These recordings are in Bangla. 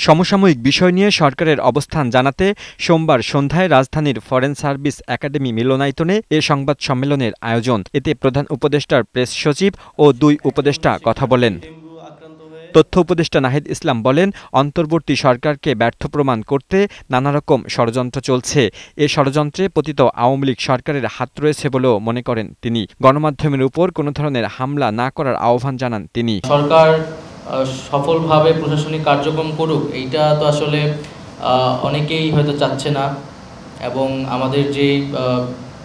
সমসাময়িক বিষয় নিয়ে সরকারের অবস্থান জানাতে সোমবার সন্ধ্যায় রাজধানীর ফরেন সার্ভিস একাডেমি মিলনায়তনে এ সংবাদ সম্মেলনের আয়োজন। এতে প্রধান উপদেষ্টার প্রেস সচিব ও ২ উপদেষ্টা কথা বলেন। তথ্য উপদেষ্টা নাহিদ ইসলাম বলেন, অন্তর্বর্তী সরকারকে ব্যর্থ প্রমাণ করতে নানারকম ষড়যন্ত্র চলছে। এ ষড়যন্ত্রে পতিত আওয়ামী লীগ সরকারের হাত রয়েছে বলেও মনে করেন তিনি। গণমাধ্যমের উপর কোনো ধরনের হামলা না করার আহ্বান জানান তিনি। সরকার সফলভাবে প্রশাসনিক কার্যক্রম করুক, এইটা তো আসলে অনেকেই হয়তো চাচ্ছে না। এবং আমাদের যে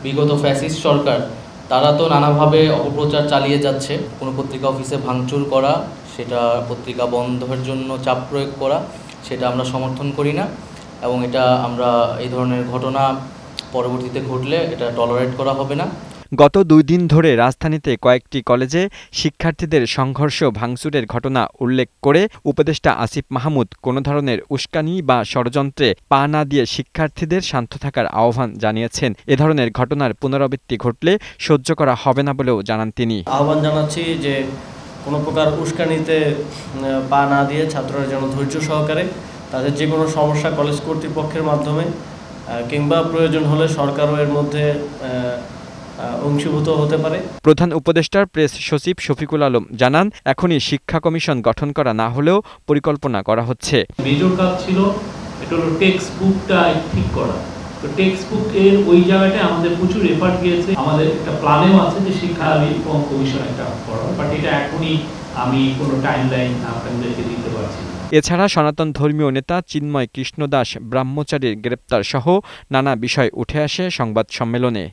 বিগত ফ্যাসিস্ট সরকার, তারা তো নানাভাবে অপপ্রচার চালিয়ে যাচ্ছে। কোনো পত্রিকা অফিসে ভাঙচুর করা, সেটা পত্রিকা বন্ধের জন্য চাপ প্রয়োগ করা, সেটা আমরা সমর্থন করি না। এবং এটা আমরা এই ধরনের ঘটনা পরবর্তীতে ঘটলে এটা টলারেট করা হবে না। গত ২ দিন ধরে রাজধানীতে কয়েকটি কলেজে শিক্ষার্থীদের সংঘর্ষ ভাঙচুরের ঘটনা উল্লেখ করে উপদেষ্টা আসিফ মাহমুদ কোনো ধরনের উস্কানি বা ষড়যন্ত্রে পা না দিয়ে শিক্ষার্থীদের শান্ত থাকার আহ্বান জানিয়েছেন। এ ধরনের ঘটনার পুনরাবৃত্তি ঘটলে সহ্য করা হবে না বলেও জানান তিনি। আহ্বান জানাচ্ছি যে কোনো প্রকার উস্কানিতে পা না দিয়ে ছাত্ররা যেন ধৈর্য সহকারে তাদের যে কোনো সমস্যা কলেজ কর্তৃপক্ষের মাধ্যমে কিংবা প্রয়োজন হলে সরকারও এর মধ্যে অংশীভূত হতে পারে। প্রধান উপদেষ্টার প্রেস সচিব শফিকুল আলম জানান, এখনই শিক্ষা কমিশন গঠন করা না হলেও পরিকল্পনা করা হচ্ছে। মেজর কাজ ছিল এটা হলো টেক্সট বুকটা ঠিক করা। তো টেক্সট বুক এর ওই জায়গাটায় আমাদের প্রচুর এফার্ট গিয়েছে। আমাদের একটা প্ল্যানেও আছে যে শিক্ষা রিফর্ম কমিশন একটা করা, বাট এটা এখনই আমি কোনো টাইমলাইন আপনাদেরকে দিতে পারছি না। এছাড়া সনাতন ধর্মীয় নেতা চিন্ময় কৃষ্ণ দাস ব্রাহ্মচারীর গ্রেপ্তার সহ নানা বিষয় উঠে আসে সংবাদ সম্মেলনে।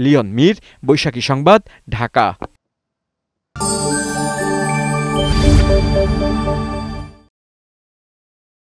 লিওন মীর, বৈশাখী সংবাদ, ঢাকা।